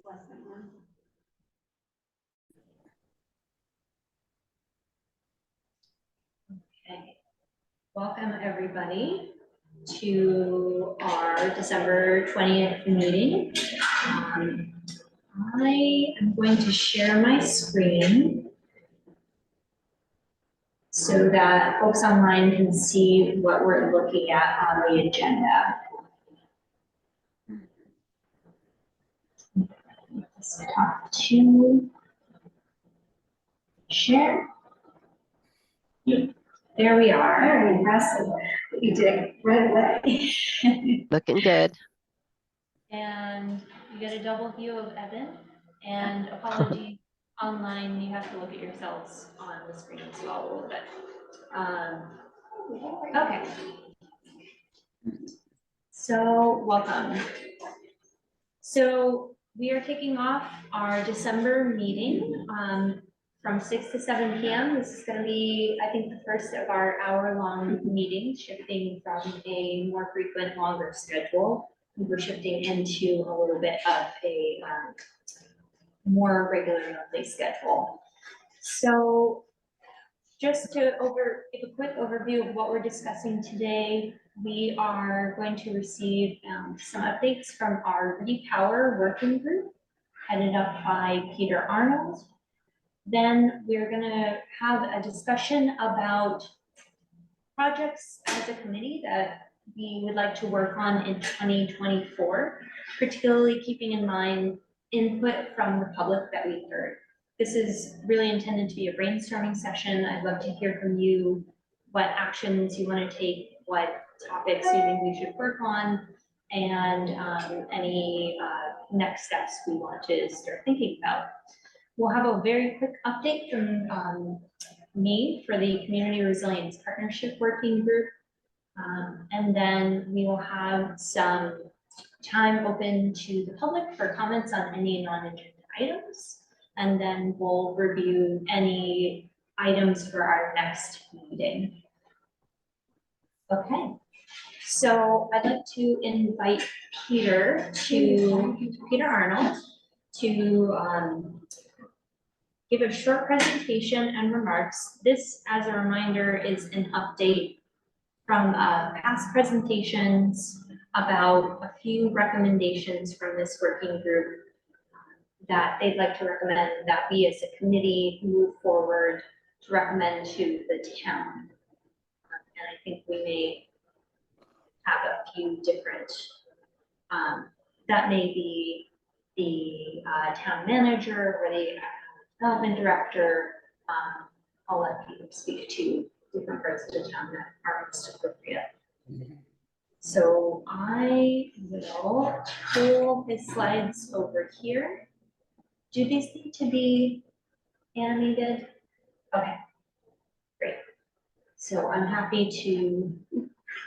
Okay, welcome everybody to our December 20th meeting. I am going to share my screen so that folks online can see what we're looking at on the agenda. Let's talk to share. Yep. There we are. Very impressive. You did it right away. Looking good. And you get a double view of Evan, and apologies online, you have to look at yourselves on the screen as well a little bit. Okay. So welcome. So we are kicking off our December meeting from 6 to 7 p.m. This is going to be, I think, the first of our hour-long meetings, shifting from a more frequent, longer schedule. We're shifting into a little bit of a more regular monthly schedule. So just to give a quick overview of what we're discussing today, we are going to receive some updates from our Repower working group, headed up by Peter Arnold. Then we're going to have a discussion about projects as a committee that we would like to work on in 2024, particularly keeping in mind input from the public that we heard. This is really intended to be a brainstorming session. I'd love to hear from you what actions you want to take, what topics you think we should work on, and any next steps we want to start thinking about. We'll have a very quick update from me for the Community Resilience Partnership Working Group. And then we will have some time open to the public for comments on any non-agenda items. And then we'll review any items for our next meeting. Okay, so I'd like to invite Peter Arnold to give a short presentation and remarks. This, as a reminder, is an update from past presentations about a few recommendations from this working group that they'd like to recommend that we as a committee move forward to recommend to the town. And I think we may have a few different, that may be the town manager or the development director. I'll let people speak to different parts of the town that are most appropriate. So I will pull his slides over here. Do these need to be animated? Okay, great. So I'm happy to.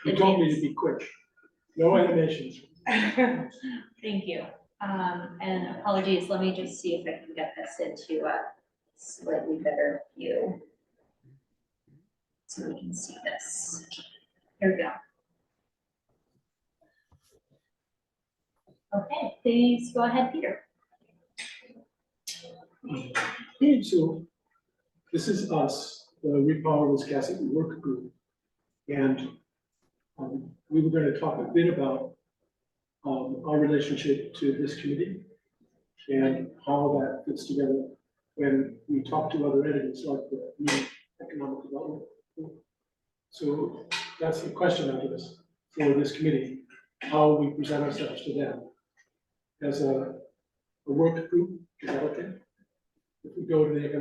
You told me to be quick. No animations. Thank you. And apologies, let me just see if I can get this into a slightly better view so we can see this. Here we go. Okay, please go ahead, Peter. So this is us, the Repower Wiscasset Work Group. And we were going to talk a bit about our relationship to this committee and how that fits together when we talk to other entities like the new economic development. So that's the question, I guess, for this committee, how we present ourselves to them as a work group. Is that okay? If we go to the if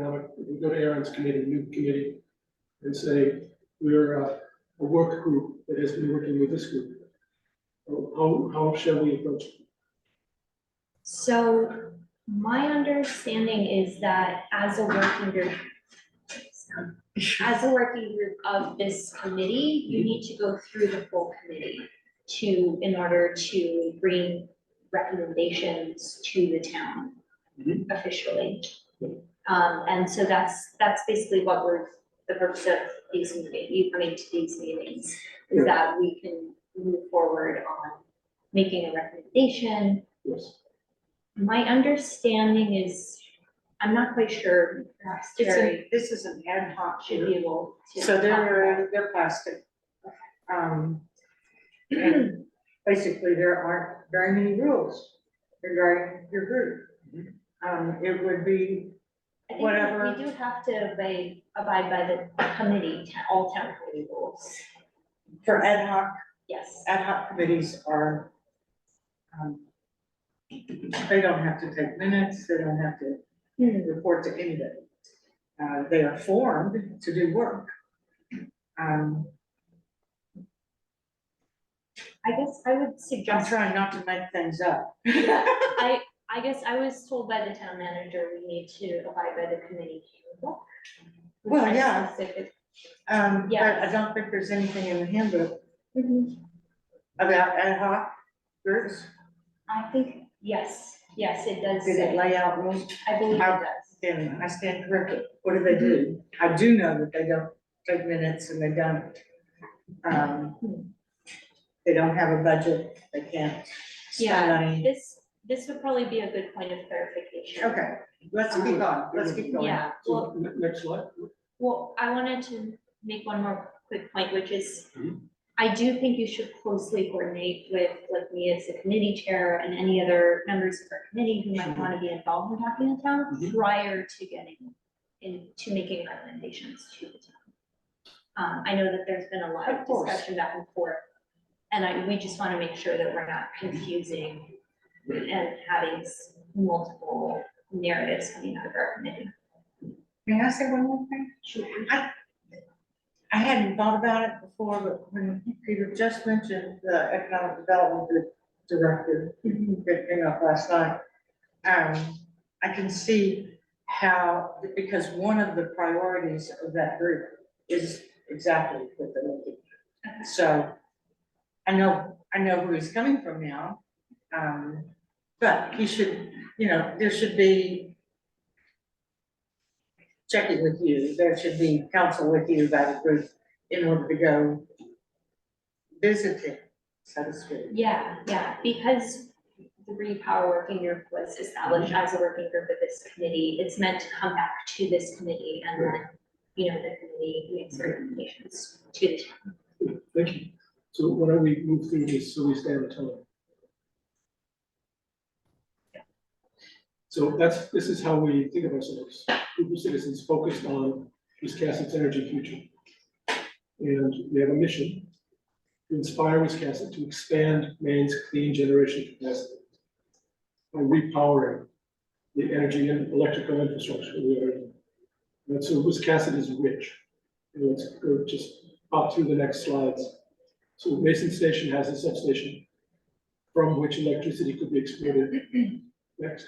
we go to Aaron's committee, new committee, and say we're a work group that has been working with this group, how shall we approach it? So my understanding is that as a working group of this committee, you need to go through the full committee in order to bring recommendations to the town officially. And so that's basically what the purpose of these meetings, coming to these meetings, is that we can move forward on making a recommendation. Yes. My understanding is, I'm not quite sure, perhaps Terry This is an ad hoc. should be able to. So talk about it. they're plastic. And basically, there aren't very many rules regarding your group. It would be, I think whatever. we do have to abide by the committee, all town committee rules. for ad Yes. hoc committees are, they don't have to take minutes, they don't have to report to anybody. They are formed to do work. I guess I would I'm suggest, trying not to make things up. I guess I was told by the town manager, we need to abide by the committee handbook. which Well, has yeah. specific- But Yeah. I don't think there's anything in the handbook Mhm. about ad hoc groups. I think, yes, it does Did it say, lay out rules? I believe it does. Then I stand corrected. What do they do? I do know that they don't take minutes and they don't have a budget, they can't spend Yeah, money. this would probably be a good point of clarification. Okay, let's keep going. Yeah, well, So, next slide. well, I wanted to make one more quick point, which is, Mhm. I do think you should closely coordinate with me as the committee chair and any other members of our committee who might want to be involved in talking to town Mhm. prior to getting into making recommendations to the town. I know that there's been a lot of Of course. discussion back and forth, and we just want to make sure that we're not confusing and having multiple narratives coming out of our committee. May I say one more thing? I hadn't thought about it before, but when Peter just mentioned the economic development directive that came up last night, I can see how, because one of the priorities of that group is exactly what they're looking at. So I know where he's coming from now, but he should, there should be checking with you, there should be counsel with you about a group in order to go visiting, so to speak. Yeah, because the Repower Working Group was established as a working group of this committee, it's meant to come back to this committee and then, the committee makes recommendations to the town. Thank you. So why don't we move through this so we stay on time? So this is how we think of ourselves, group of citizens focused on Wiscasset's energy future. And we have a mission to inspire Wiscasset to expand Maine's clean generation capacity by repowering the energy and electrical infrastructure we are in. And so Wiscasset is rich. And let's go just pop through the next slides. So Mason Station has a substation from which electricity could be exported. Next.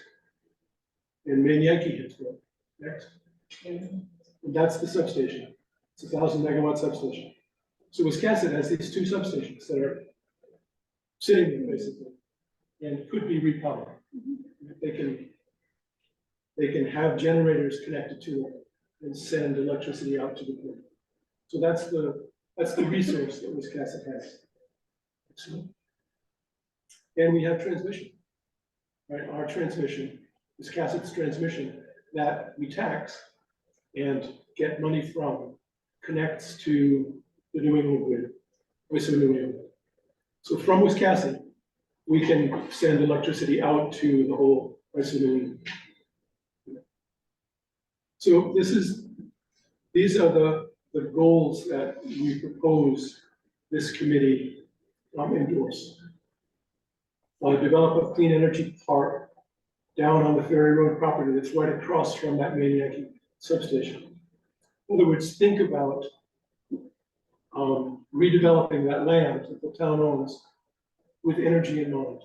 And Maine Yankee has one. Next. And that's the substation. It's a 1,000 megawatt substation. So Wiscasset has these two substations that are sitting there basically and could be repowered. They can have generators connected to them and send electricity out to the grid. So that's the resource that Wiscasset has. Excellent. And we have transmission, right? Our transmission, Wiscasset's transmission that we tax and get money from connects to the New England grid, Western New England. So from Wiscasset, we can send electricity out to the whole Western New England. So these are the goals that we propose this committee endorse. Develop a clean energy park down on the Ferry Road property that's right across from that Maine Yankee substation. In other words, think about redeveloping that land that the town owns with energy in mind,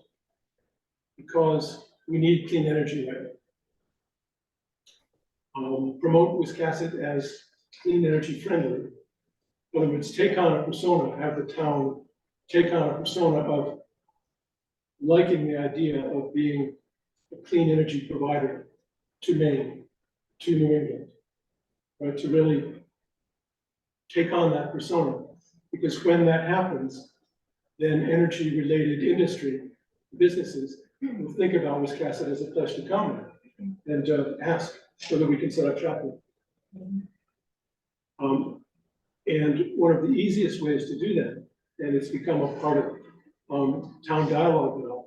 because we need clean energy right now. Promote Wiscasset as clean energy friendly. In other words, take on a persona, have the town take on a persona of liking the idea of being a clean energy provider to Maine, to New England, right? To really take on that persona, because when that happens, then energy related industry, businesses we'll think about Wiscasset as a place to come and ask whether we can set up shop there. And one of the easiest ways to do that, and it's become a part of town dialogue now,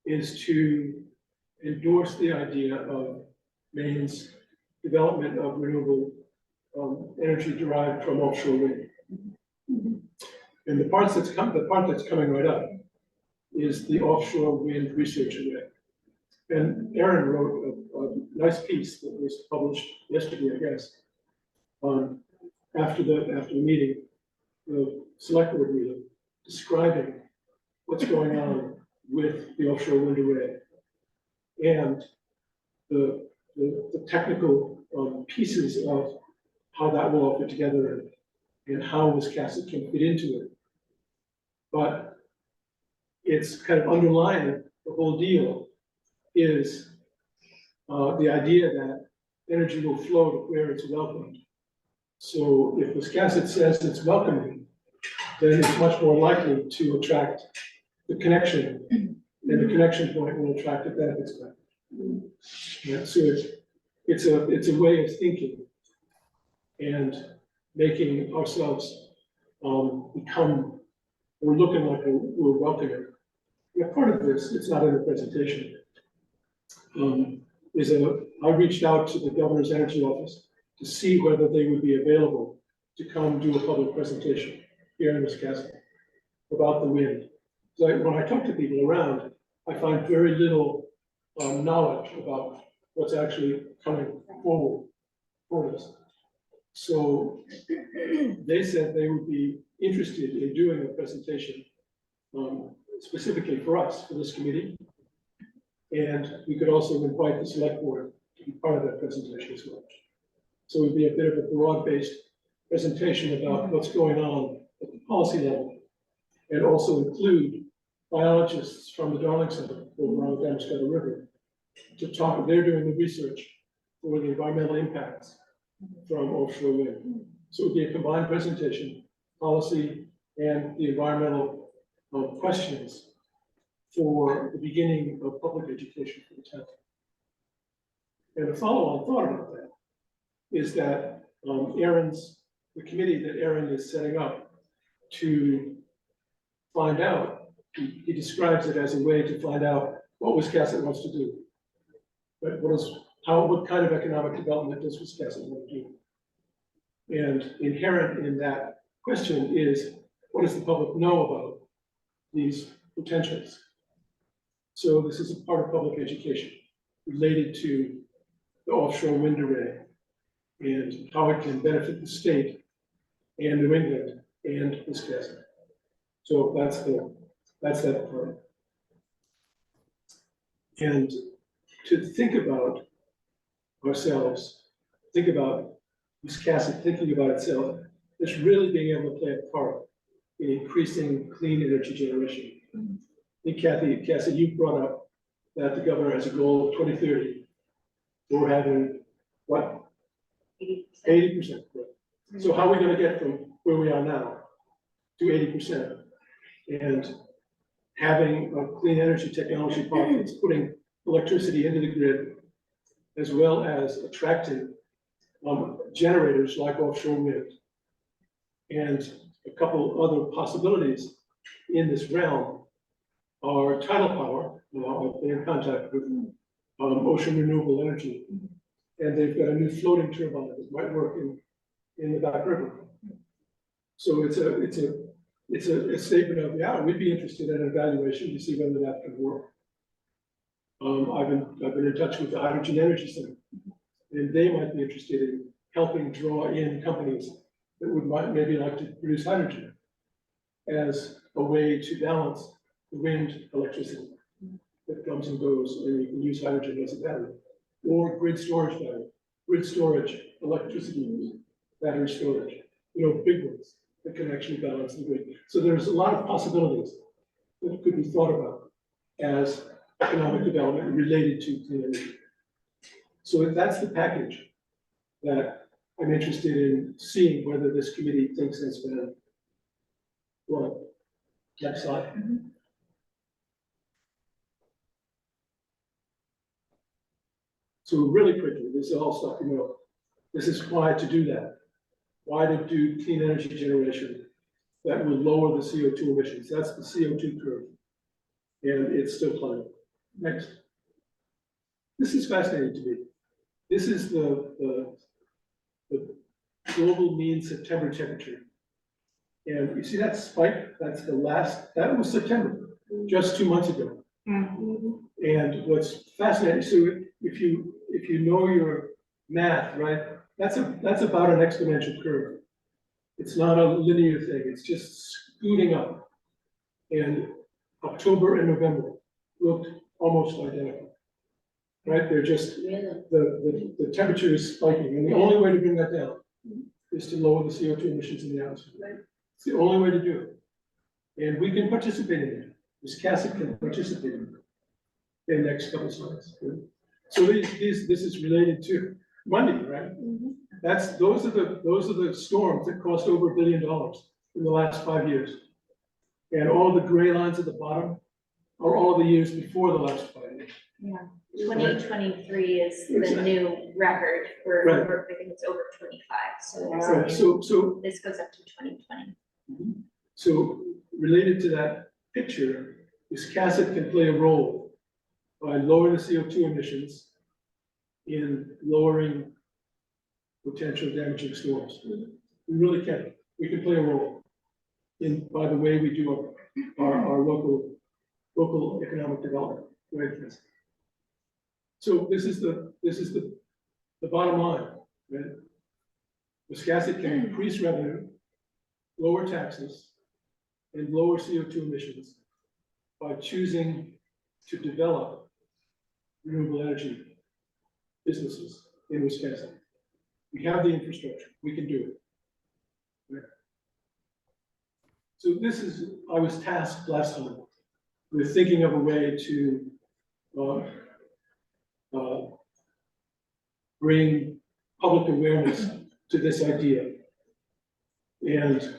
is to endorse the idea of Maine's development of renewable energy derived from offshore wind. And the part that's coming right up is the offshore wind research array. And Aaron wrote a nice piece that was published yesterday, I guess, after the meeting, the select board meeting, describing what's going on with the offshore wind array and the technical pieces of how that will all fit together and how Wiscasset can fit into it. But it's kind of underlying the whole deal is the idea that energy will flow to where it's welcomed. So if Wiscasset says it's welcoming, then it's much more likely to attract the connection, and the connection point will attract the benefits back. Yeah, so it's a way of thinking and making ourselves become, we're looking like we're welcoming. Yeah, part of this, it's not in the presentation, I reached out to the governor's energy office to see whether they would be available to come do a public presentation here in Wiscasset about the wind. So when I talk to people around, I find very little knowledge about what's actually coming forward for us. So they said they would be interested in doing a presentation specifically for us, for this committee. And we could also invite the select board to be part of that presentation as well. So it would be a bit of a broad-based presentation about what's going on at the policy level, and also include biologists from the Darling Center over on the Damscotty River to talk. They're doing the research for the environmental impacts from offshore wind. So it would be a combined presentation, policy, and the environmental questions for the beginning of public education for the town. And the follow-on thought about that is that the committee that Aaron is setting up to find out, he describes it as a way to find out what Wiscasset wants to do. But what kind of economic development does Wiscasset want to do? And inherent in that question is, what does the public know about these potentials? So this is a part of public education related to the offshore wind array and how it can benefit the state and New England and Wiscasset. So that's that part. And to think about ourselves, think about Wiscasset thinking about itself, is really being able to play a part in increasing clean energy generation. I think Cassie, you brought up that the governor has a goal of 2030. We're having what? 80%. So how are we going to get from where we are now to 80%? And having a clean energy technology park that's putting electricity into the grid, as well as attracting generators like offshore wind. And a couple other possibilities in this realm are tidal power. Now I've been in contact with Ocean Renewable Energy, and they've got a new floating turbine that might work in the back river. So it's a statement of, yeah, we'd be interested in an evaluation to see whether that could work. I've been in touch with the Hydrogen Energy Center, and they might be interested in helping draw in companies that might maybe like to produce hydrogen as a way to balance the wind electricity that comes and goes, and you can use hydrogen as a battery, or grid storage battery, grid storage electricity battery storage, big ones that can actually balance the grid. So there's a lot of possibilities that could be thought about as economic development related to clean energy. So that's the package that I'm interested in seeing whether this committee thinks has been. Well, next slide. So really quickly, this is all stuff, this is why to do that. Why to do clean energy generation that will lower the CO2 emissions. That's the CO2 curve. And it's still climbing. Next. This is fascinating to me. This is the global mean September temperature. And you see that spike? That's that was September, just 2 months ago. And what's fascinating, so if you know your math, right, that's about an exponential curve. It's not a linear thing, it's just scooting up. And October and November looked almost identical. Right? They're just the temperature is spiking, and the only way to bring that down is to lower the CO2 emissions in the atmosphere. It's the only way to do it. And we can participate in it. This CASIC can participate in it. In the next couple of slides. So this is related to money, right? Those are the storms that cost over $1 billion in the last 5 years. And all the gray lines at the bottom are all the years before the last 5 years. Yeah, 2023 is the new record for, Right. I think it's over 25, so there's Right. So this goes up to 2020. So related to that picture, this CASIT can play a role by lowering the CO2 emissions in lowering potential damaging storms. We really can. We can play a role in, by the way we do our local economic development. Right? So this is the bottom line, right? Wiscasset can increase revenue, lower taxes, and lower CO2 emissions by choosing to develop renewable energy businesses in Wisconsin. We have the infrastructure, we can do it. Right? So this is, I was tasked last time with thinking of a way to bring public awareness to this idea. And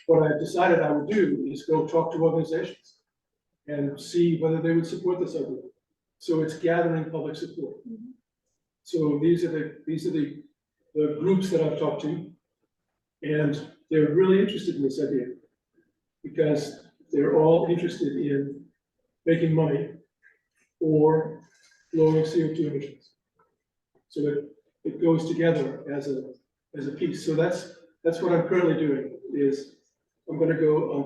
what I decided I would do is go talk to organizations and see whether they would support this idea. So it's gathering public support. So these are the groups that I've talked to, and they're really interested in this idea because they're all interested in making money or lowering CO2 emissions. So it goes together as a piece. So that's what I'm currently doing. Is I'm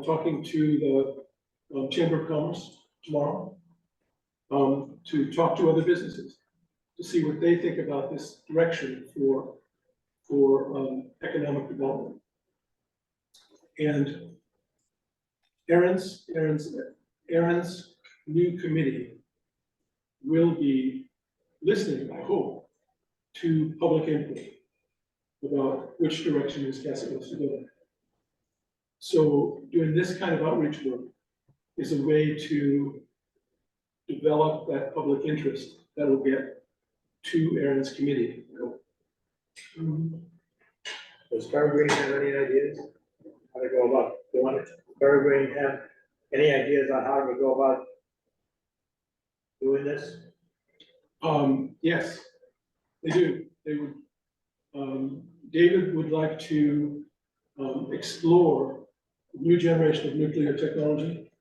talking to the Chamber of Commerce tomorrow to talk to other businesses to see what they think about this direction for economic development. And Aaron's new committee will be listening, I hope, to public input about which direction this CASIT wants to go. So doing this kind of outreach work is a way to develop that public interest that will get to Aaron's committee. Does Evergreen have any ideas how to go about doing it? Evergreen have any ideas on how to go about doing this? Yes, they do. They would. David would like to explore a new generation of nuclear technology,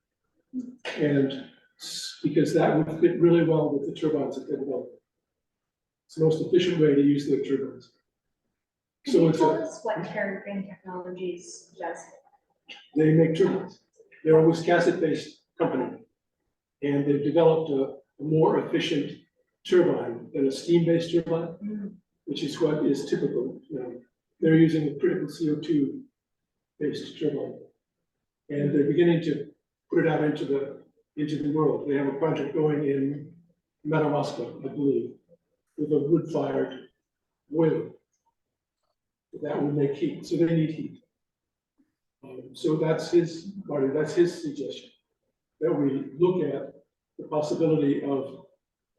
and because that would fit really well with the turbines that they're developing. It's the most efficient way to use the turbines. Can So you it's tell us what Green Technologies does? they make turbines. They're a Wiscasset-based company, and they've developed a more efficient turbine than a steam-based turbine, which is what is typical. They're using a critical CO2-based turbine, and they're beginning to put it out into the world. They have a project going in Madawaska, I believe, with a wood-fired boiler. That will make heat, so they need heat. So that's his suggestion, that we look at the possibility of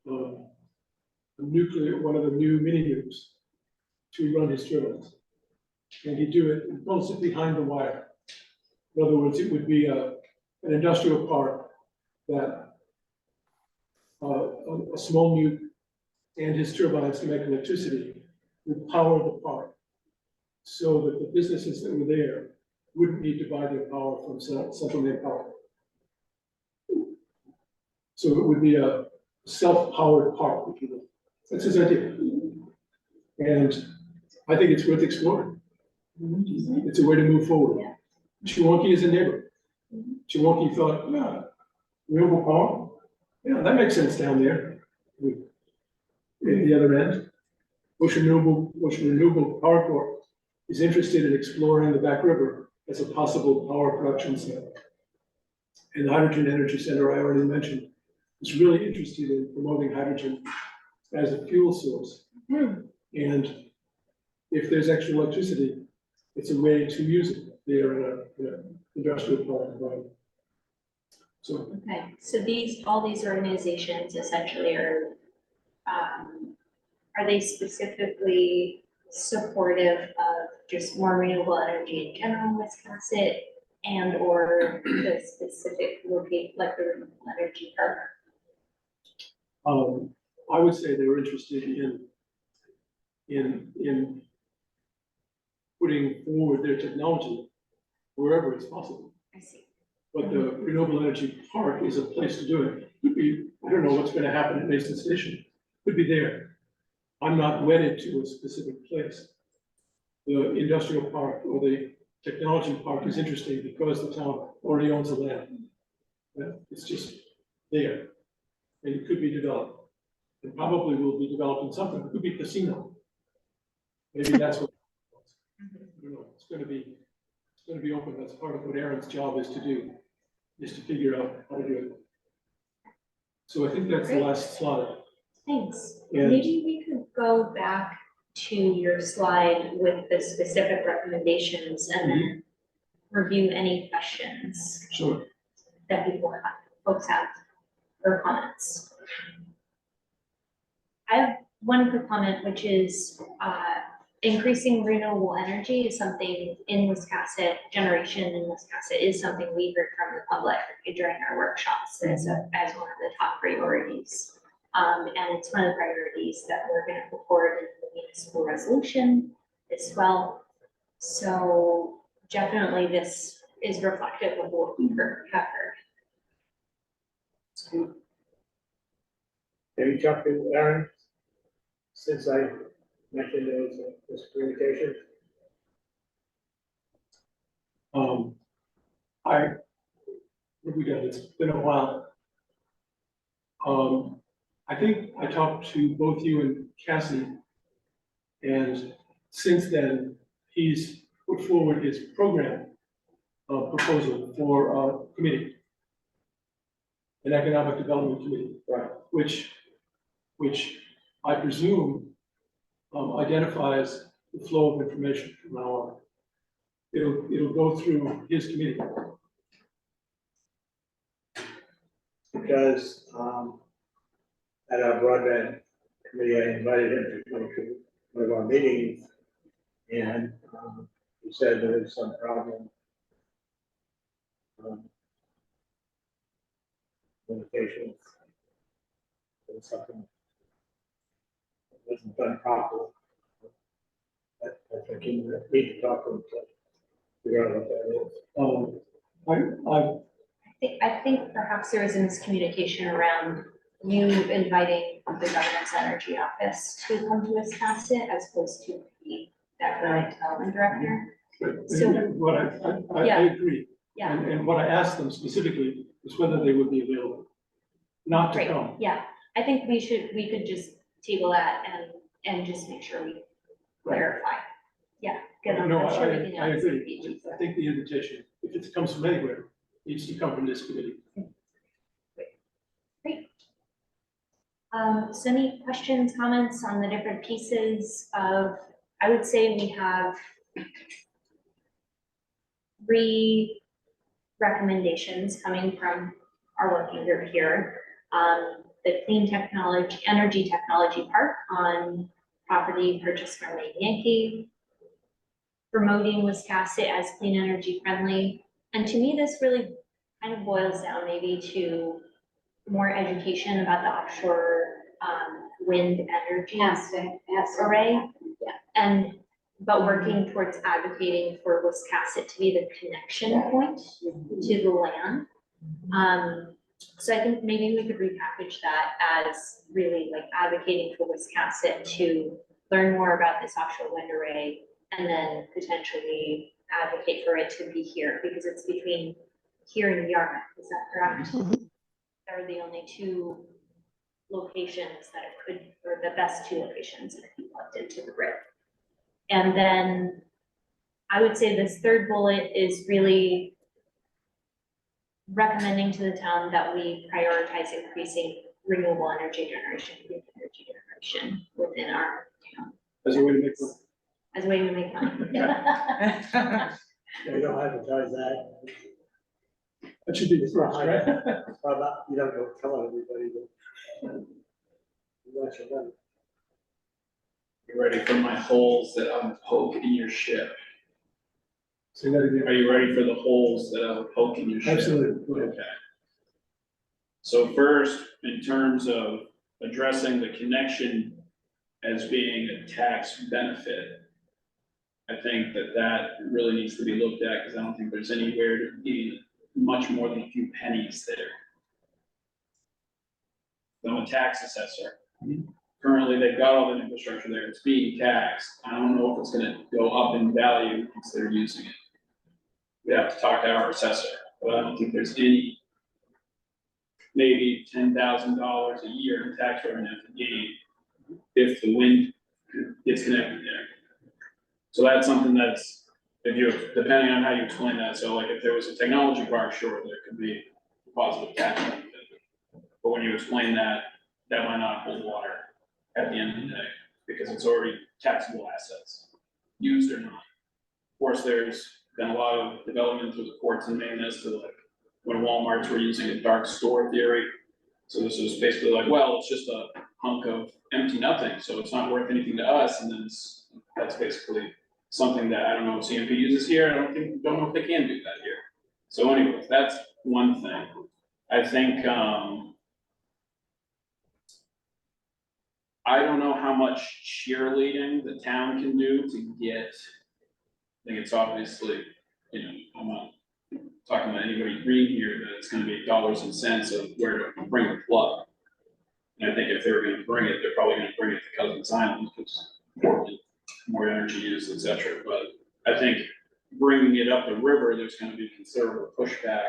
one of the new mini nukes to run his turbines. And he'd do it mostly behind the wire. In other words, it would be an industrial park that a small nuke and his turbines to make electricity would power the park, so that the businesses that were there wouldn't need to buy their power from central main power. So it would be a self-powered park, if you will. That's his idea. And I think it's worth exploring. It's a way to move forward. Yeah. Chewonki is a neighbor. Chewonki thought, yeah, renewable power, yeah, that makes sense down there. At the other end, Ocean Renewable Power Corp is interested in exploring the Back River as a possible power production center. And the Hydrogen Energy Center I already mentioned is really interested in promoting hydrogen as a fuel source. And if there's extra electricity, it's a way to use it there in an industrial park environment. So Okay, so all these organizations essentially are they specifically supportive of just more renewable energy in general in Wisconsin and or the specific like the renewable energy park? I would say they were interested in putting forward their technology wherever it's possible. I see. But the renewable energy park is a place to do it. Could be, I don't know what's gonna happen at Mason Station, could be there. I'm not wedded to a specific place. The industrial park or the technology park is interesting because the town already owns the land. It's just there, and it could be developed. It probably will be developed in something, it could be a casino. Maybe that's what, I don't know, it's gonna be open, that's part of what Aaron's job is to do, is to figure out how to do it. So I think that's the last slide. Thanks. And- Maybe we could go back to your slide with the specific recommendations and then review any questions Sure. that folks have or comments. I have one quick comment, which is increasing renewable energy is something in Wisconsin, generation in Wisconsin is something we heard from the public during our workshops as one of the top priorities. And it's one of the priorities that we're going to put forward in the municipal resolution as well. So definitely this is reflective of what we have heard. Have you talked to Aaron since I mentioned there was a miscommunication? What we got, it's been a while. I think I talked to both you and Cassie, and since then, he's put forward his program proposal for a committee, an economic development committee, Right. which I presume identifies the flow of information from now on. It'll go through his committee. Because, at our broadband committee, I invited him to come to one of our meetings. And, he said there was some problem. Communications. There was something that wasn't done properly. I think you need to talk to him to figure out what that is. I think perhaps there was a miscommunication around you inviting the governance energy office to come to Wisconsin as opposed to the economic development director. But So- what I Yeah. agree. Yeah. And what I asked them specifically was whether they would be available, not to Great, come. yeah, I think we could just table that and just make sure we clarify. Yeah, good, I'm No, sure we can. I have some agree. pages. I think the invitation, if it comes from anywhere, needs to come from this committee. Great. So any questions, comments on the different pieces of, I would say we have 3 recommendations coming from our working group here. The Clean Technology, Energy Technology Park on property purchased from Lake Yankee, promoting Wisconsin as clean energy friendly. And to me, this really kind of boils down maybe to more education about the offshore wind energy Asset. array. But working towards advocating for Wiscasset to be the connection point to the land. So I think maybe we could repackage that as really like advocating for Wiscasset to learn more about this offshore wind array and then potentially advocate for it to be here because it's between here and Yarmouth, is that correct? They're the only two locations that it could, or the best two locations that could be plugged into the grid. And then I would say this third bullet is really recommending to the town that we prioritize increasing renewable energy generation, green energy generation within our town As a way to make money. as a way to make money. We don't advertise that. That should be the first, right? Well, not, you don't go tell everybody, but. You let your money. You ready for my holes that I would poke in your ship? Say that again. Are you ready for the holes that I would poke in your ship? Absolutely. Go ahead. Okay. So first, in terms of addressing the connection as being a tax benefit, I think that really needs to be looked at because I don't think there's anywhere to be much more than a few pennies there. I'm a tax assessor. Currently, they've got all the infrastructure there, it's being taxed. I don't know if it's gonna go up in value once they're using it. We have to talk to our assessor, but I don't think there's any, maybe $10,000 a year in tax revenue to gain if the wind gets connected there. So that's something that's, if you, depending on how you explain that, so like if there was a technology park, sure, there could be a positive tax benefit. But when you explain that, that might not hold water at the end of the day, because it's already taxable assets, used or not. Of course, there's been a lot of development through the courts in Maine as to like, when Walmarts were using a dark store theory. So this is basically like, well, it's just a hunk of empty nothing, so it's not worth anything to us, and then that's basically something that I don't know if CMP uses here, don't know if they can do that here. So anyways, that's one thing. I think, I don't know how much cheerleading the town can do to get, I think it's obviously, you know, I'm not talking about anybody green here, that it's gonna be dollars and cents of where to bring the plug. And I think if they were gonna bring it, they're probably gonna bring it to Cousins Island, because more energy use, et cetera. But I think bringing it up the river, there's gonna be considerable pushback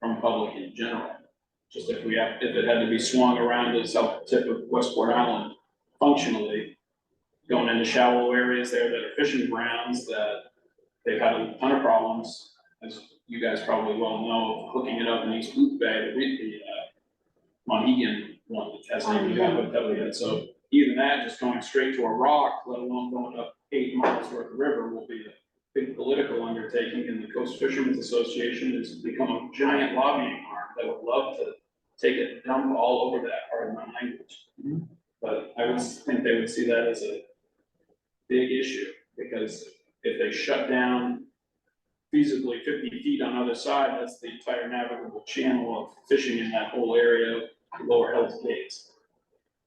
from public in general. Just if it had to be swung around the south tip of Westport Island functionally, going into shallow areas there that are fishing grounds that they've had a ton of problems, as you guys probably well know, hooking it up in East Booth Bay, the Mohegan one that hasn't even got hooked up yet. So even that, just going straight to a rock, let alone going up 8 miles worth of river, will be a big political undertaking. And the Coast Fishermen's Association has become a giant lobbying arm that would love to take a dump all over that part of my language. But I would think they would see that as a big issue, because if they shut down feasibly 50 feet on either side, that's the entire navigable channel of fishing in that whole area, lower Hell's Gates.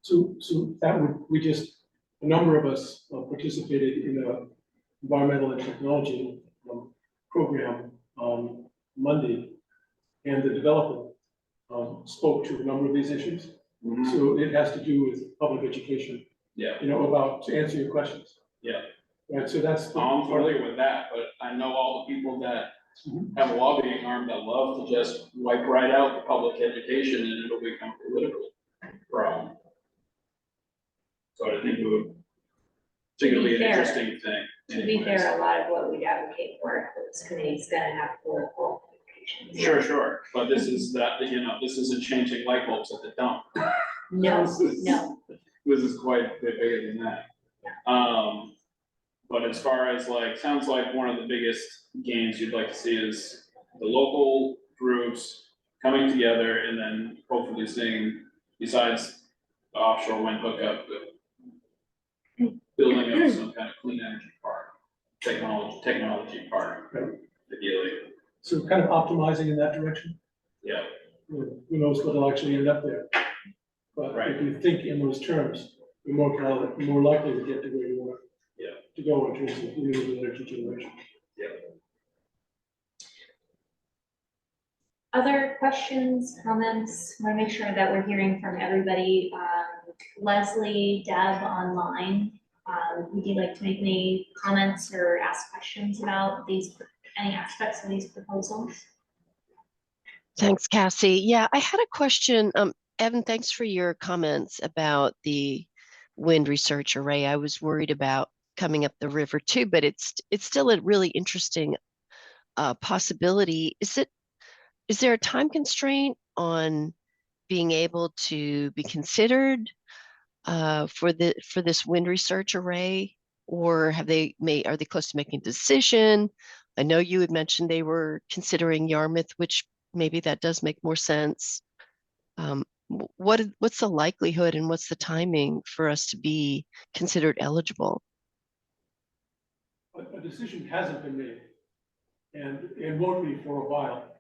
So that would, a number of us participated in a environmental and technology program on Monday, and the developer spoke to a number of these issues. So it has to do with public education. Yeah. You know, to answer your questions. Yeah. Right, so that's. I'm familiar with that, but I know all the people that have a lobbying arm that love to just wipe right out the public education and it'll become a political problem. So I think it would particularly an interesting thing. To be fair, a lot of what we advocate for this committee is gonna have political implications. Sure, but this is that, you know, this isn't changing light bulbs at the dump. No, no. This is quite a bit bigger than that. But as far as like, sounds like one of the biggest gains you'd like to see is the local groups coming together and then hopefully seeing, besides the offshore wind hookup, building up some kind of clean energy park, technology park, ideally. So kind of optimizing in that direction. Yeah. Who knows what'll actually end up there. But Right. if you think in those terms, you're more likely to get to where you want to go in terms of renewable energy generation. Other questions, comments? I want to make sure that we're hearing from everybody. Leslie, Deb online, would you like to make any comments or ask questions about any aspects of these proposals? Thanks, Cassie. Yeah, I had a question. Evan, thanks for your comments about the wind research array. I was worried about coming up the river too, but it's still a really interesting possibility. Is there a time constraint on being able to be considered for this wind research array, or are they close to making a decision? I know you had mentioned they were considering Yarmouth, which maybe that does make more sense. What's the likelihood and what's the timing for us to be considered eligible? A decision hasn't been made and won't be for a while.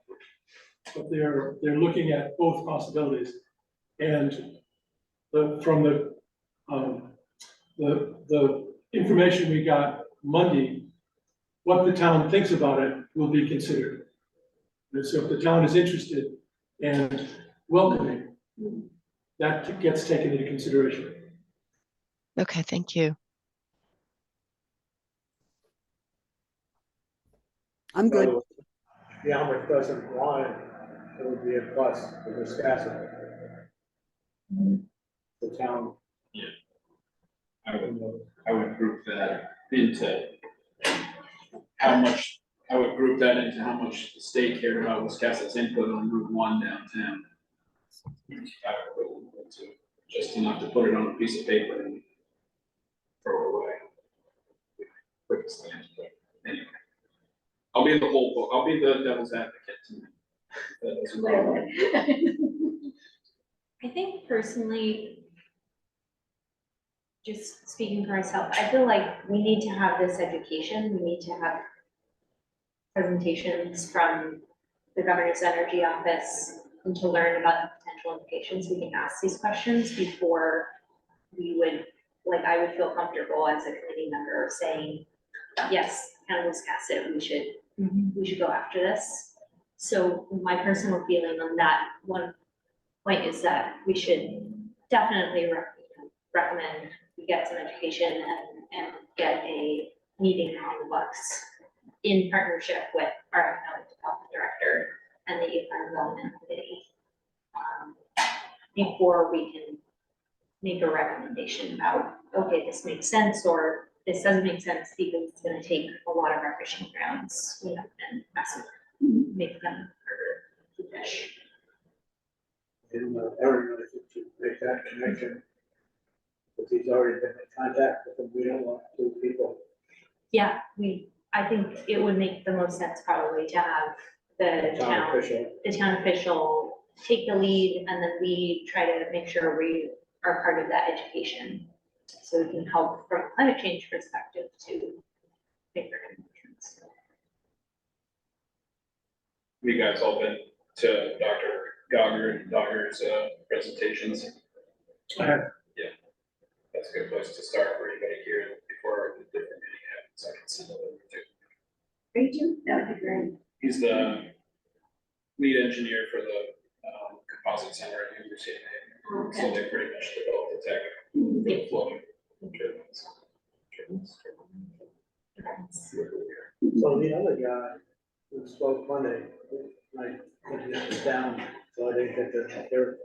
But they're looking at both possibilities. And from the information we got Monday, what the town thinks about it will be considered. And so if the town is interested and welcoming, that gets taken into consideration. Okay, thank you. I'm good. So, if Yarmouth doesn't want it, it would be a plus for Wisconsin. The town. I would group that into how much the state cared about Wisconsin's input on Route 1 downtown. I would put into just enough to put it on a piece of paper and throw it away. Quickest thing, but anyway. I'll be the devil's advocate tonight. That doesn't bother me. I think personally, just speaking for myself, I feel like we need to have this education. We need to have presentations from the governor's energy office and to learn about the potential implications. We can ask these questions before we would, like, I would feel comfortable as a committee member saying, yes, County of Wisconsin, we should go after this. So my personal feeling on that one point is that we should definitely recommend we get some education and get a meeting on the books in partnership with our economic development director and the economic development committee before we can make a recommendation about, okay, this makes sense or this doesn't make sense because it's going to take a lot of our fishing grounds, and make them harder to fish. And everyone should make that connection. Because he's already been in contact with them, we don't want two people. Yeah, I think it would make the most sense probably to have the Town official. the town official take the lead, and then we try to make sure we are part of that education. So we can help from a climate change perspective to make recommendations. Have you guys all been to Dr. Gogger's presentations? I have. Yeah, that's a good place to start for anybody here before the different meeting happens. I can see that too. Great, too. That would be great. He's the lead engineer for the composite center at the University of Maine. So they pretty much developed the tech for the floating turbines. So the other guy who spoke Monday, like, internet was down, so I didn't get the, there.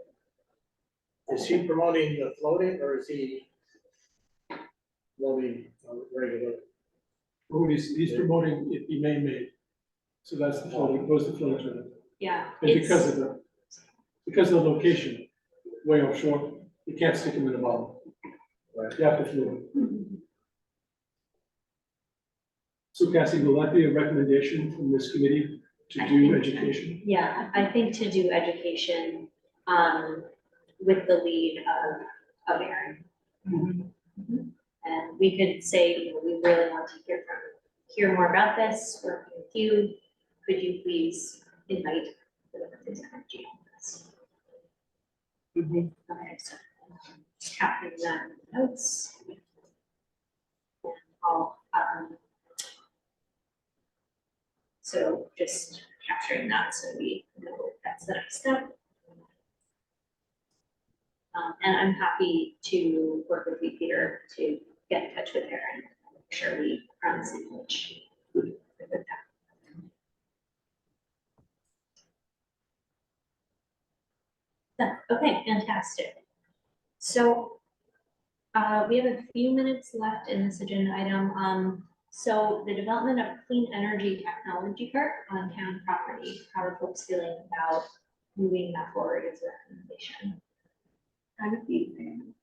Is he promoting the floating or is he floating regular? Well, he's promoting it be man-made. So that's the floating, goes to floating turbine. Yeah. And because of the location, way offshore, you can't stick them in a bottle. Right. You have to float them. So Cassie, will that be a recommendation from this committee to do education? Yeah, I think to do education, with the lead of Aaron. And we could say, we really want to hear more about this, working with you. Could you please invite the Department of Energy on this? Okay, so just capturing that in the notes. And I'll, so just capturing that so we know that's the next step. And I'm happy to work with you, Peter, to get in touch with her and make sure we are on the same page with that. Okay, fantastic. So we have a few minutes left in this agenda item. So the development of clean energy technology park on town property, how are folks feeling about moving that forward as a recommendation? I'm a big fan.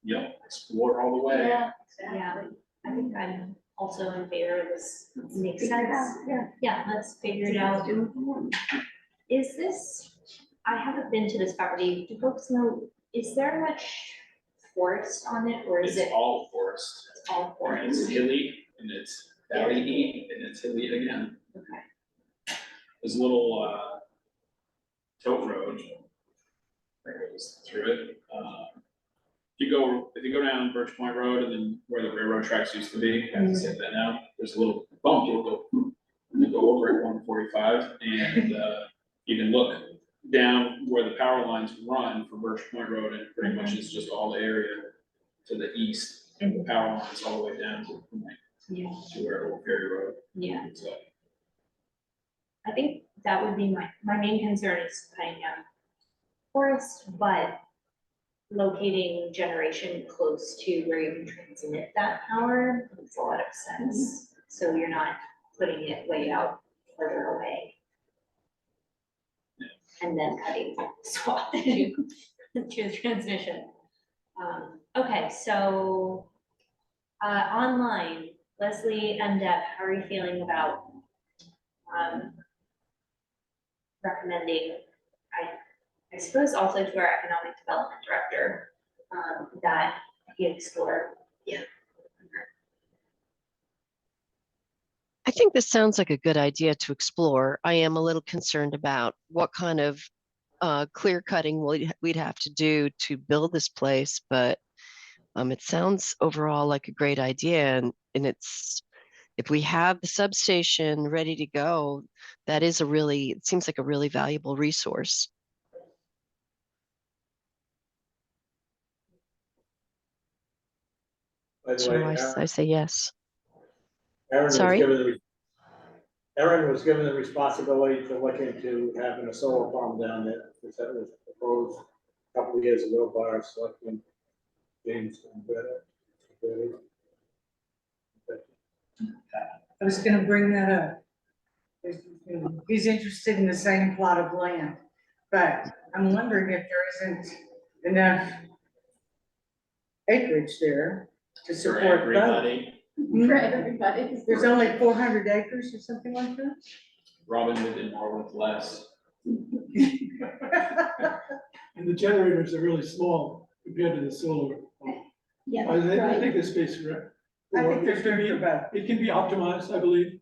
Yep, explore all the way. Yeah, Exactly. I think I'm also in favor of this. Makes Figure it sense. out, yeah. Yeah, let's figure it out. Do it. Is this, I haven't been to this property. Do folks know, is there much forest on it or is It's it all forest. all And it's forest? hilly and it's valley and it's hilly again. Okay. There's a little tote road that goes through it. If you go down Birch Point Road and then where the railroad tracks used to be, I have to say that now, there's a little bump, you'll go, and you go over at 145 and you can look down where the power lines run for Birch Point Road and pretty much is just all the area to the east. And the power lines all the way down to Yeah, where Old Ferry Road. yeah. So I think that would be my main concern is cutting down forest, but locating generation close to where you can transmit that power makes a lot of sense. So you're not putting it way out further away. And then cutting swath to the transmission. Okay, so online, Leslie and Deb, how are you feeling about recommending, I suppose also to our economic development director, that he explore? Yeah. I think this sounds like a good idea to explore. I am a little concerned about what kind of clear cutting we'd have to do to build this place, but it sounds overall like a great idea. And it's, if we have the substation ready to go, that is it seems like a really valuable resource. By the So way, I say yes. Aaron was Sorry? Aaron was given the responsibility to look into having a solar farm down there, because that was proposed a couple of years ago by our selectman, James. I was gonna bring that up. He's interested in the same plot of land, but I'm wondering if there isn't enough acreage there to for support both. everybody, For everybody. There's only 400 acres or something like that? Robin Hood did more with less. And the generators are really small compared to the solar. Yeah, I think right. there's space for it. I think there's It can room be- for both. It can be optimized, I believe,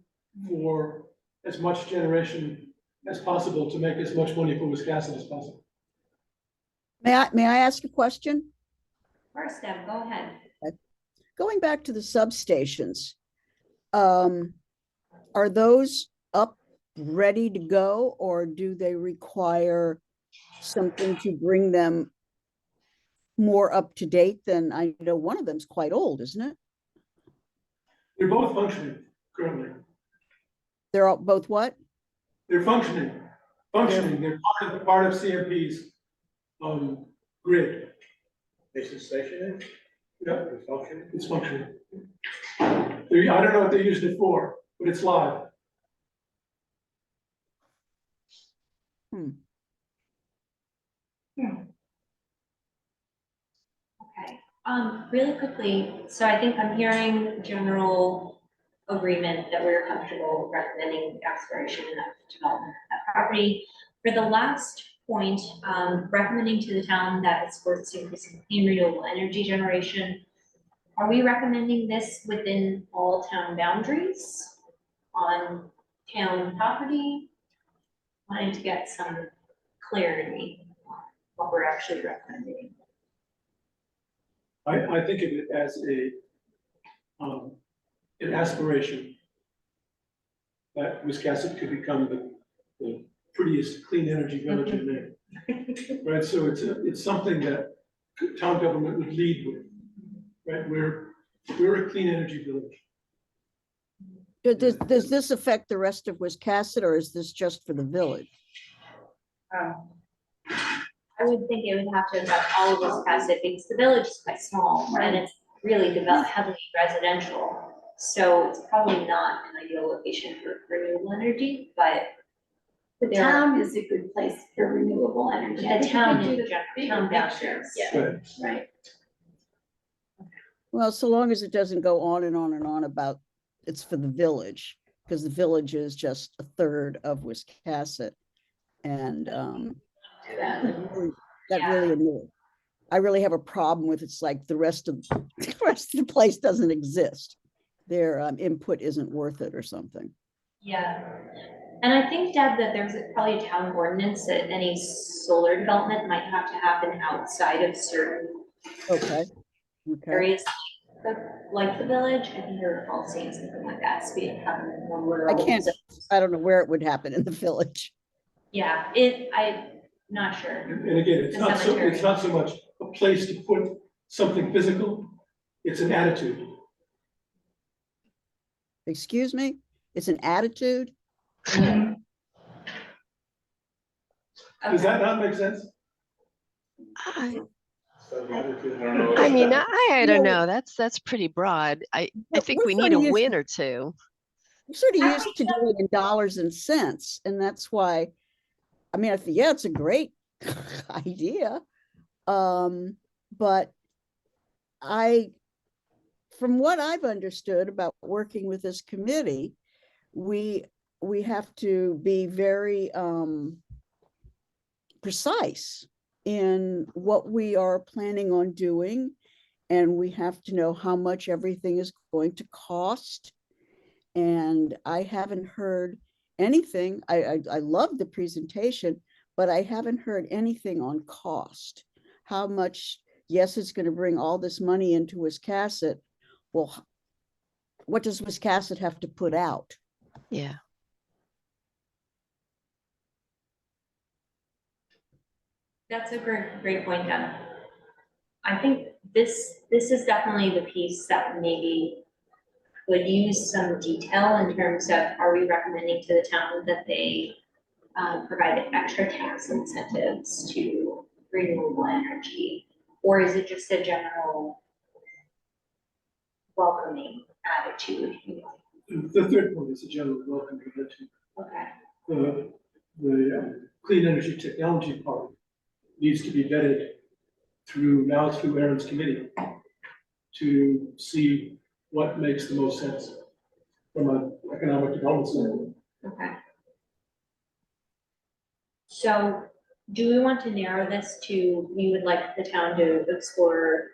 for as much generation as possible to make as much money for Wisconsin as possible. May I ask a question? First step, go ahead. Going back to the substations, are those up, ready to go, or do they require something to bring them more up to date than, I know one of them's quite old, isn't it? They're both functioning currently. They're all, both what? They're functioning. They're part of CMP's grid. Basic station is? Yep, It's functioning? it's functioning. I don't know what they used it for, but it's live. Okay, really quickly, so I think I'm hearing general agreement that we're comfortable recommending the exploration of development of that property. For the last point, recommending to the town that it supports increasing clean renewable energy generation. Are we recommending this within all town boundaries on town property? Wanting to get some clarity on what we're actually recommending. I think of it as an aspiration that Wiscasset could become the prettiest clean energy village in Maine. Right, so it's something that town government would lead with, right? We're a clean energy village. Does this affect the rest of Wiscasset, or is this just for the village? I would think it would have to affect all of Wiscasset because the village is quite small and it's really developed heavily residential. So it's probably not an ideal location for renewable energy, but The There- town is a good place for renewable energy. I the think town we in do the general, bigger town picture. boundaries. Yeah, Right. right. Well, so long as it doesn't go on and on and on about it's for the village, because the village is just a third of Wiscasset. And that really annoyed. I really have a problem with it's like the rest of the place doesn't exist. Their input isn't worth it or something. Yeah, and I think, Deb, that there's probably a town ordinance that any solar development might have to happen outside of certain Okay. Okay. areas like the village. I think there are policies, something like that, so we have more I literal. can't, I don't know where it would happen in the village. Yeah, I'm not sure. And again, it's not so much a place to put something physical, it's an attitude. Excuse me? It's an attitude? Does that not make sense? I, So the attitude, I don't know. I mean, I don't Yeah. know. That's pretty broad. I think We're we sort need a of used win to- or two. We're sort of used to doing it in dollars and cents, and that's why, I mean, I think, yeah, it's a great idea. But from what I've understood about working with this committee, we have to be very precise in what we are planning on doing, and we have to know how much everything is going to cost. And I haven't heard anything. I love the presentation, but I haven't heard anything on cost. How much, yes, it's going to bring all this money into Wiscasset. Well, what does Wiscasset have to put out? Yeah. That's a great point, Deb. I think this is definitely the piece that maybe would use some detail in terms of, are we recommending to the town that they provide extra tax incentives to renewable energy? Or is it just a general welcoming attitude? The third point is a general welcome attitude. Okay. The clean energy technology part needs to be vetted through Aaron's committee to see what makes the most sense from an economic development standpoint. Okay. So do we want to narrow this to, we would like the town to explore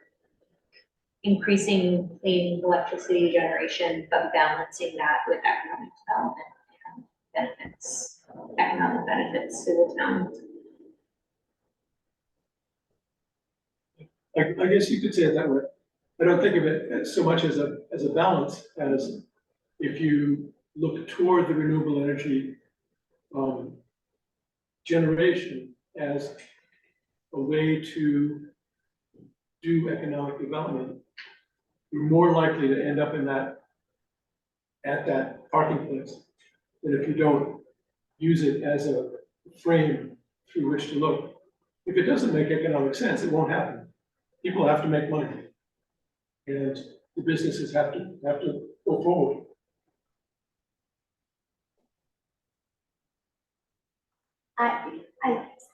increasing clean electricity generation, but balancing that with economic development and benefits, economic benefits to the town? I guess you could say it that way. I don't think of it as so much as a balance as if you look toward the renewable energy generation as a way to do economic development, you're more likely to end up at that parking place than if you don't use it as a frame through which to look. If it doesn't make economic sense, it won't happen. People have to make money, and the businesses have to go forward.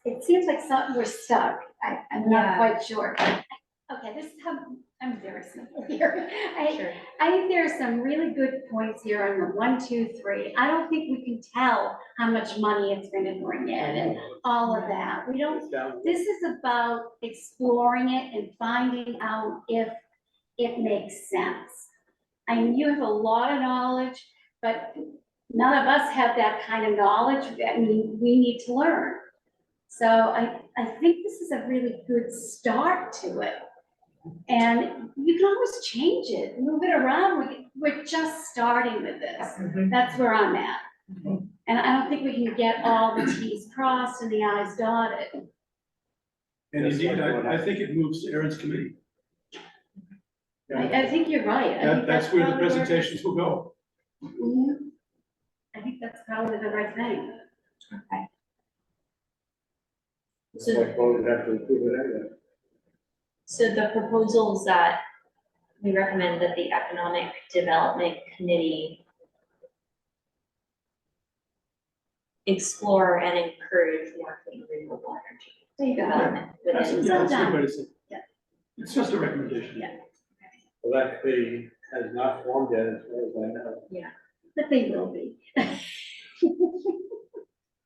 It seems like we're stuck. I'm not Yeah. quite sure. Okay, this is how, I'm very simple here. Sure. I think there are some really good points here on the 1, 2, 3. I don't think we can tell how much money it's gonna bring in and all of that. We don't, this is about exploring it and finding out if it makes sense. I mean, you have a lot of knowledge, but none of us have that kind of knowledge. I mean, we need to learn. So I think this is a really good start to it. And you can always change it, move it around. We're just starting with this. That's where I'm at. And I don't think we can get all the Ts crossed and the Is dotted. And indeed, I think it moves to Aaron's committee. I think you're right. I think That's where the probably presentations will go. Mhm. I think that's probably the right thing. Okay. So like, well, we'd have to approve it anyway. So the proposals that we recommend that the Economic Development Committee explore and encourage more clean renewable energy There you go. development That's within. yeah, that's a good way to say it. Yeah. It's just a recommendation. Yeah. Well, that committee has not formed yet, as far as I know. But they will be.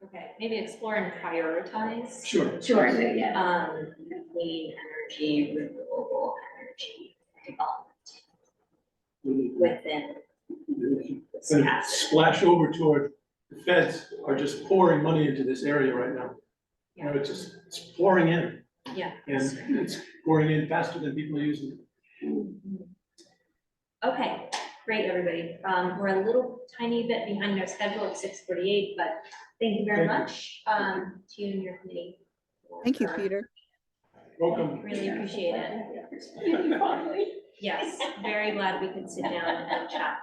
Okay, maybe explore and prioritize. Sure. Sure, yeah. Clean energy, renewable energy development We within this Kind of asset. splash over toward, the feds are just pouring money into this area right now. You know, it's pouring in, Yeah. and it's pouring in faster than people are using it. Okay, great, everybody. We're a little tiny bit behind our schedule at 6:48, but thank you very Thank you. much, to you and your committee. Thank you, for- Peter. Welcome. Really appreciate it. Yes, very glad we could sit down and chat.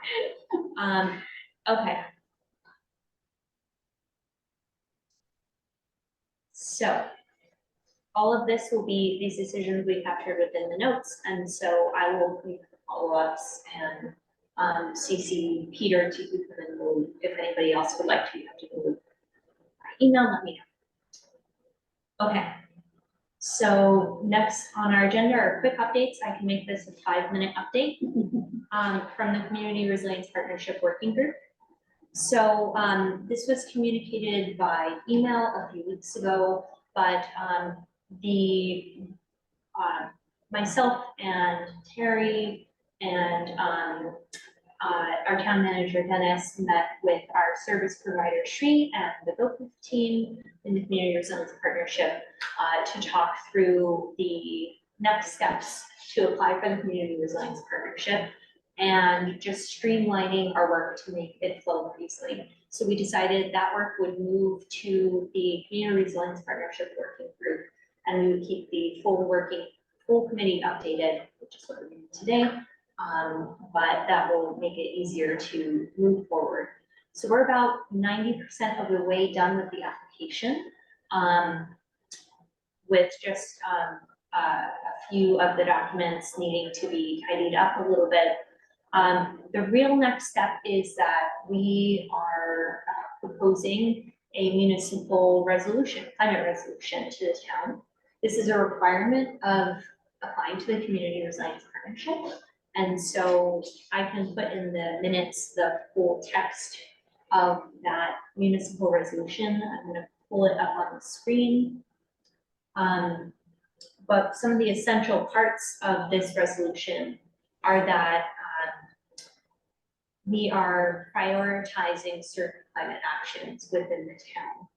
Okay. So all of this will be, these decisions we captured within the notes, and so I will make the follow-ups and CC Peter to keep them in the loop. If anybody else would like to, you have to go by email, let me know. Okay. So next on our agenda are quick updates. I can make this a 5-minute update from the Community Resilience Partnership Working Group. So this was communicated by email a few weeks ago, but myself and Terry and our town manager Dennis met with our service provider Sri and the GoPuff team in the Community Resilience Partnership to talk through the next steps to apply for the Community Resilience Partnership and just streamlining our work to make it flow more easily. So we decided that work would move to the Community Resilience Partnership Working Group, and we would keep the full committee updated, which is what we're doing today. But that will make it easier to move forward. So we're about 90% of the way done with the application, with just a few of the documents needing to be tidied up a little bit. The real next step is that we are proposing a municipal resolution, climate resolution to the town. This is a requirement of applying to the Community Resilience Partnership. And so I can put in the minutes the full text of that municipal resolution. I'm gonna pull it up on the screen. But some of the essential parts of this resolution are that we are prioritizing certain climate actions within the town.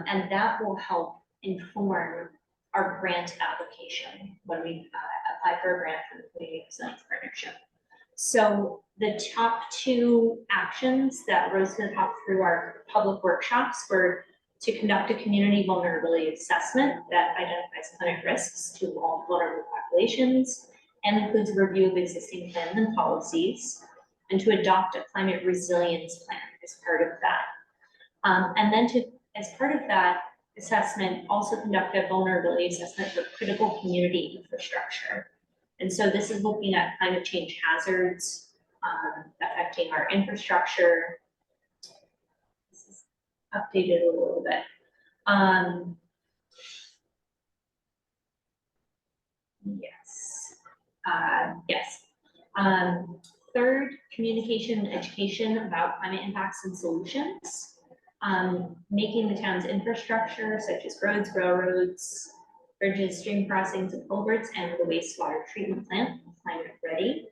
And that will help inform our grant application when we apply for a grant from the Community Resilience Partnership. So the top 2 actions that rose to the top through our public workshops were to conduct a community vulnerability assessment that identifies climate risks to all vulnerable populations and includes a review of existing plans and policies, and to adopt a climate resilience plan as part of that. And then to, as part of that assessment, also conduct a vulnerability assessment for critical community infrastructure. And so this is looking at climate change hazards affecting our infrastructure. This is updated a little bit. Yes. Third, communication and education about climate impacts and solutions. Making the town's infrastructure, such as roads, railroads, bridges, stream crossings, and culverts, and the wastewater treatment plant climate ready.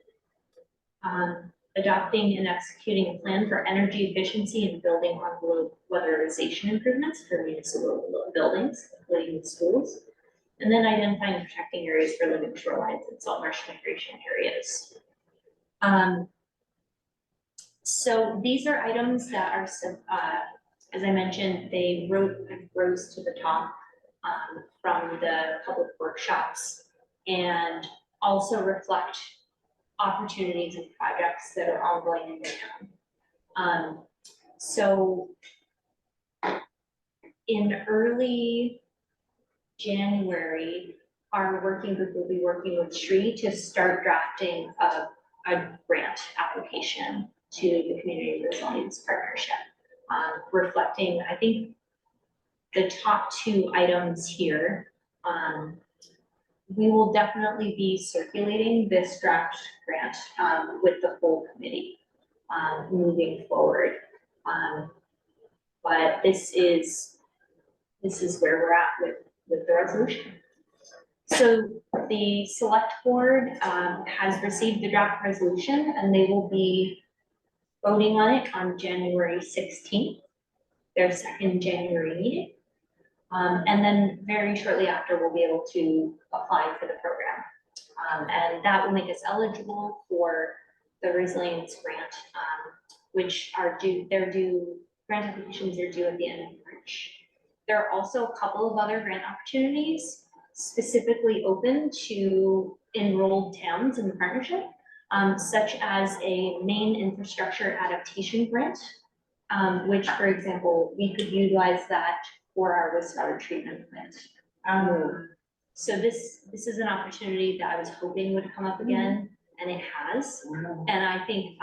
adopting and executing a plan for energy efficiency and building envelope weatherization improvements for municipal buildings, including the schools. And then identifying and protecting areas for living shorelines and salt marsh migration areas. So these are items that are, as I mentioned, they rose to the top from the public workshops and also reflect opportunities and projects that are ongoing in the town. So in early January, our working group will be working with Sri to start drafting a grant application to the Community Resilience Partnership, reflecting, I think, the top two items here. We will definitely be circulating this draft grant with the full committee moving forward. But this is where we're at with the resolution. So the select board has received the draft resolution and they will be voting on it on January 16th, their second January meeting. And then very shortly after, we'll be able to apply for the program. And that will make us eligible for the resilience grant, which are due, grant applications are due at the end of March. There are also a couple of other grant opportunities specifically open to enrolled towns in the partnership, such as a main infrastructure adaptation grant, which, for example, we could utilize that for our wastewater treatment plant. So this is an opportunity that I was hoping would come up again, and it has. And I think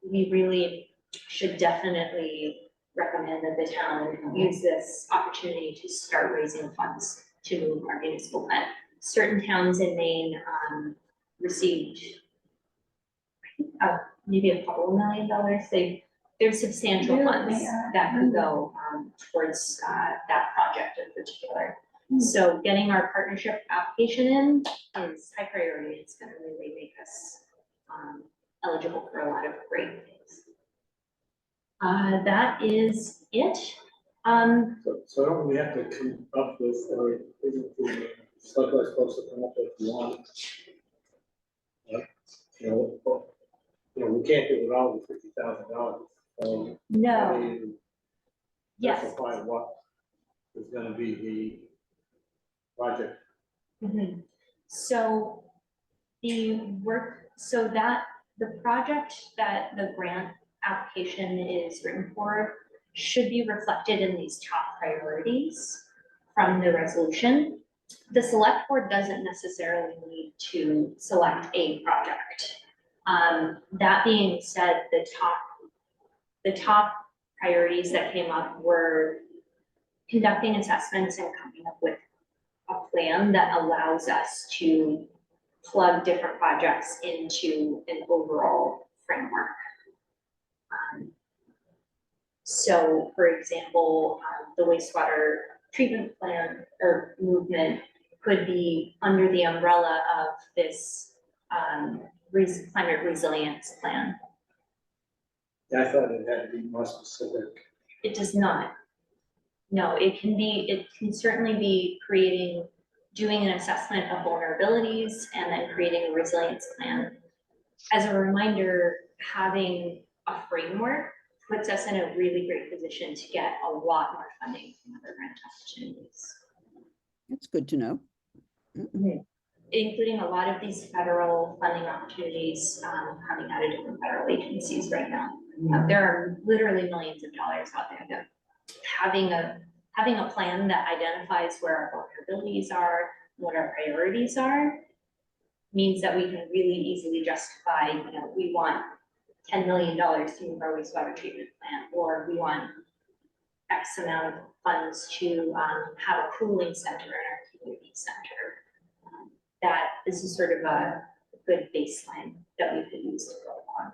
we really should definitely recommend that the town use this opportunity to start raising funds to move our municipal plant. Certain towns in Maine received maybe a couple of $1 million. There's substantial funds that could go towards that project in particular. So getting our partnership application in is high priority. It's going to really make us eligible for a lot of great things. That is it. So don't we have to come up with, or isn't the select board supposed to come up with one? We can't do it all with $50,000. No. Yes. Specify what is going to be the project. Mm-hmm. So the project that the grant application is written for should be reflected in these top priorities from the resolution. The select board doesn't necessarily need to select a project. That being said, the top priorities that came up were conducting assessments and coming up with a plan that allows us to plug different projects into an overall framework. So, for example, the wastewater treatment plan or movement could be under the umbrella of this climate resilience plan. I thought it had to be more specific. It does not. No, it can certainly be doing an assessment of vulnerabilities and then creating a resilience plan. As a reminder, having a framework puts us in a really great position to get a lot more funding from other grant opportunities. That's good to know. Including a lot of these federal funding opportunities coming out of different federal agencies right now. There are literally millions of dollars out there that having a plan that identifies where our vulnerabilities are, what our priorities are, means that we can really easily justify, we want $10 million to move our wastewater treatment plant, or we want X amount of funds to have a cooling center in our community center. That this is sort of a good baseline that we could use to build on.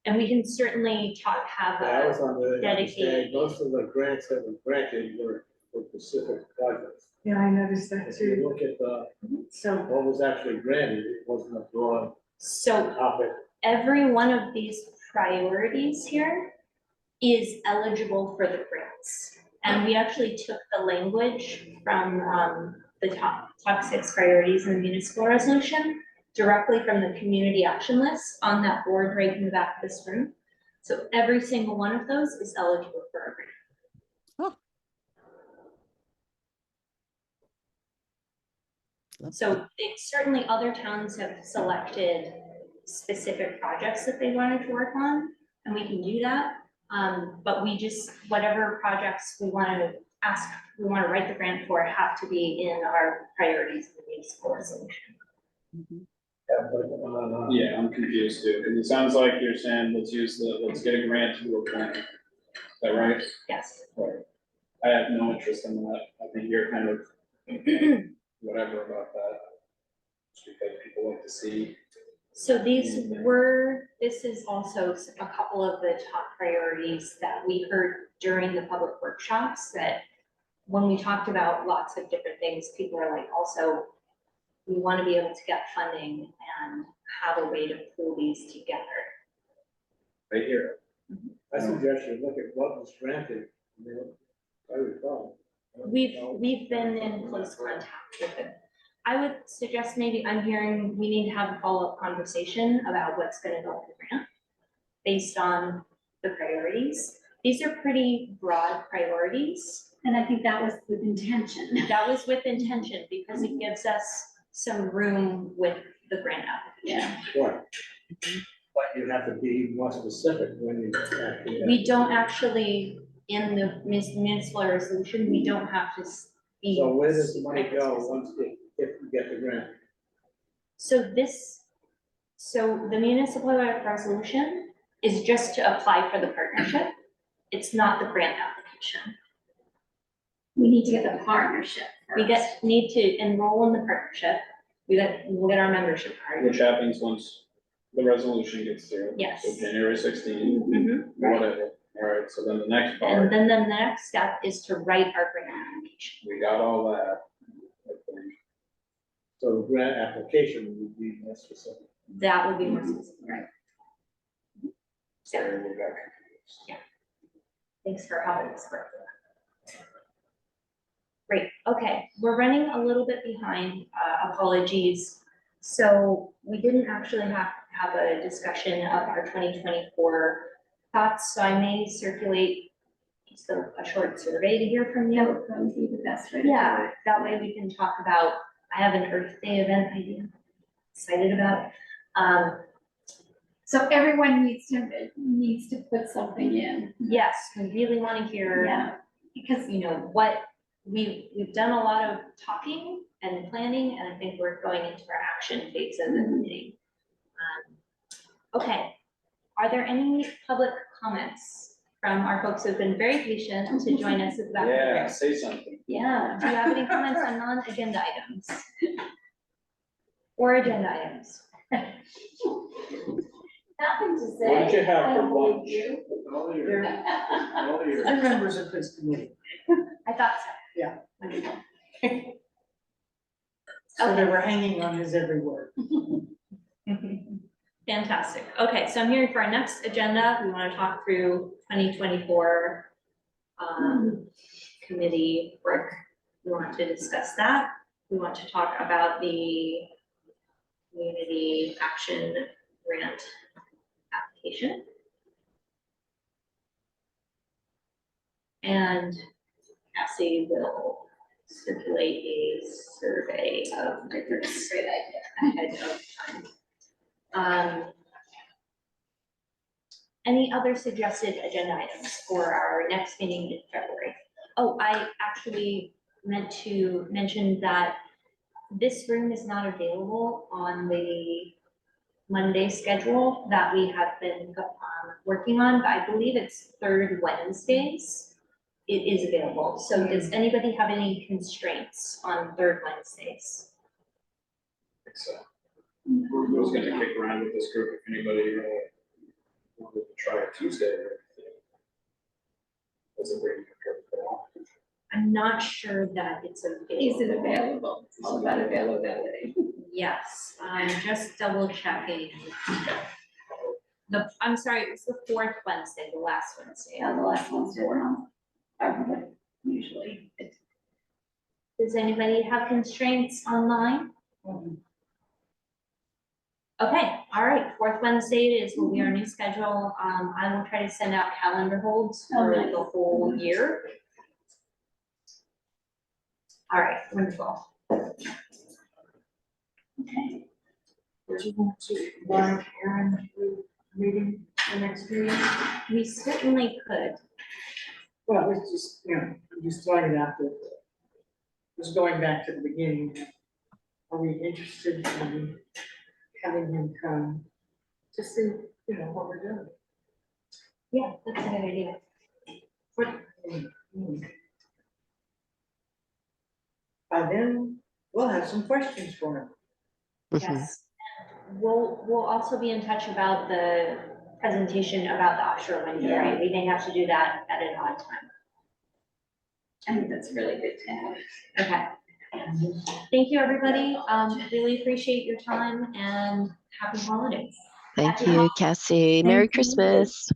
And we can certainly have I was on the dedicated. most of the grants that were granted were for specific projects. Yeah, I noticed that If you too. look at So, what was actually granted, it wasn't a broad So topic. every one of these priorities here is eligible for the grants. And we actually took the language from the top 6 priorities in the municipal resolution directly from the community action list on that board right in the back of this room. So every single one of those is eligible for a grant. So certainly other towns have selected specific projects that they wanted to work on, and we can do that. But we just, whatever projects we want to ask, we want to write the grant for have to be in our priorities in the municipal resolution. Yeah, I'm confused too, because it sounds like you're saying, let's get a grant to do a plan. Is that right? Yes. Right. I have no interest in that. I think you're kind of whatever about that. Just because people like to see. So this is also a couple of the top priorities that we heard during the public workshops, that when we talked about lots of different things, people are like, also, we want to be able to get funding and have a way to pull these together. Right here. I suggest you look at what was granted, you know, I recall. We've been in close contact with them. I would suggest maybe I'm hearing we need to have a follow-up conversation about what's gonna go in the grant based on the priorities. These are pretty broad priorities. And I think that was with intention. That was with intention because it gives us some room with the grant application. Right. But you have to be more specific when you actually. We don't actually, in the municipal resolution, we don't have to be. So where does the money go once if you get the grant? So the municipal resolution is just to apply for the partnership. It's not the grant application. We need to get the partnership We first. need to enroll in the partnership. We'll get our membership card. Which happens once the resolution gets through. Yes. So January 16th, Mhm, right. whatever. All right, so then the next And part, then the next step is to write our grant application. we got all that. I think. So the grant application would be more specific. That would be more specific, right? Sorry, we got confused. Thanks for helping us work through that. Great, okay, we're running a little bit behind, apologies. So we didn't actually have a discussion of our 2024 thoughts, so I may circulate just a short survey to hear from you. That would be the best way to do it. Yeah, that way we can talk about, I have an Earth Day event idea, excited about. So everyone needs to put something in. Yes, we really want to hear. Yeah, because You know, what we've done a lot of talking and planning, and I think we're going into our action phase of the meeting. Okay, are there any public comments from our folks who've been very patient to join us at the back of the Yeah, room? say something. Yeah, do you have any comments on non-agenda items? Or agenda items? nothing to say. What did you have I for don't believe lunch? you. All your, they're, all your. they're members of this committee, I thought so. Yeah. Wonderful. so they were hanging on his every word. Fantastic. Okay, so I'm hearing for our next agenda, we want to talk through 2024 committee work. We want to discuss that. We want to talk about the community action grant application. And Cassie will circulate a survey of different ahead of time. Any other suggested agenda items for our next meeting in February? Oh, I actually meant to mention that this room is not available on the Monday schedule that we have been working on, but I believe it's third Wednesdays. It is available. So does anybody have any constraints on third Wednesdays? So, who's gonna kick around with this group if anybody wanted to try a Tuesday or anything? That's a great. I'm not sure that it's available. Is it available? It's all about availability. Yes, I'm just double checking. I'm sorry, it was the fourth Wednesday, the last Wednesday. Yeah, the last one's we're on. Usually. Does anybody have constraints online? Okay, all right, fourth Wednesday will be our new schedule. I will try to send out calendar holds for Okay. the whole year. All right, wonderful. Okay. Do you want to invite Aaron to the meeting, the next meeting? We certainly could. Well, it's just, I'm just throwing it out there. Just going back to the beginning. Are we interested in having him come to see, what we're doing? Yeah, that's a good idea. By then, we'll have some questions for him. Mhm. Yes. We'll also be in touch about the presentation about the offshore wind hearing. We may have to do that at an odd time. I think that's really good to have. Okay. Thank you, everybody. Really appreciate your time and happy holidays. Thank Happy you, Cassie. Merry Thank you. Christmas.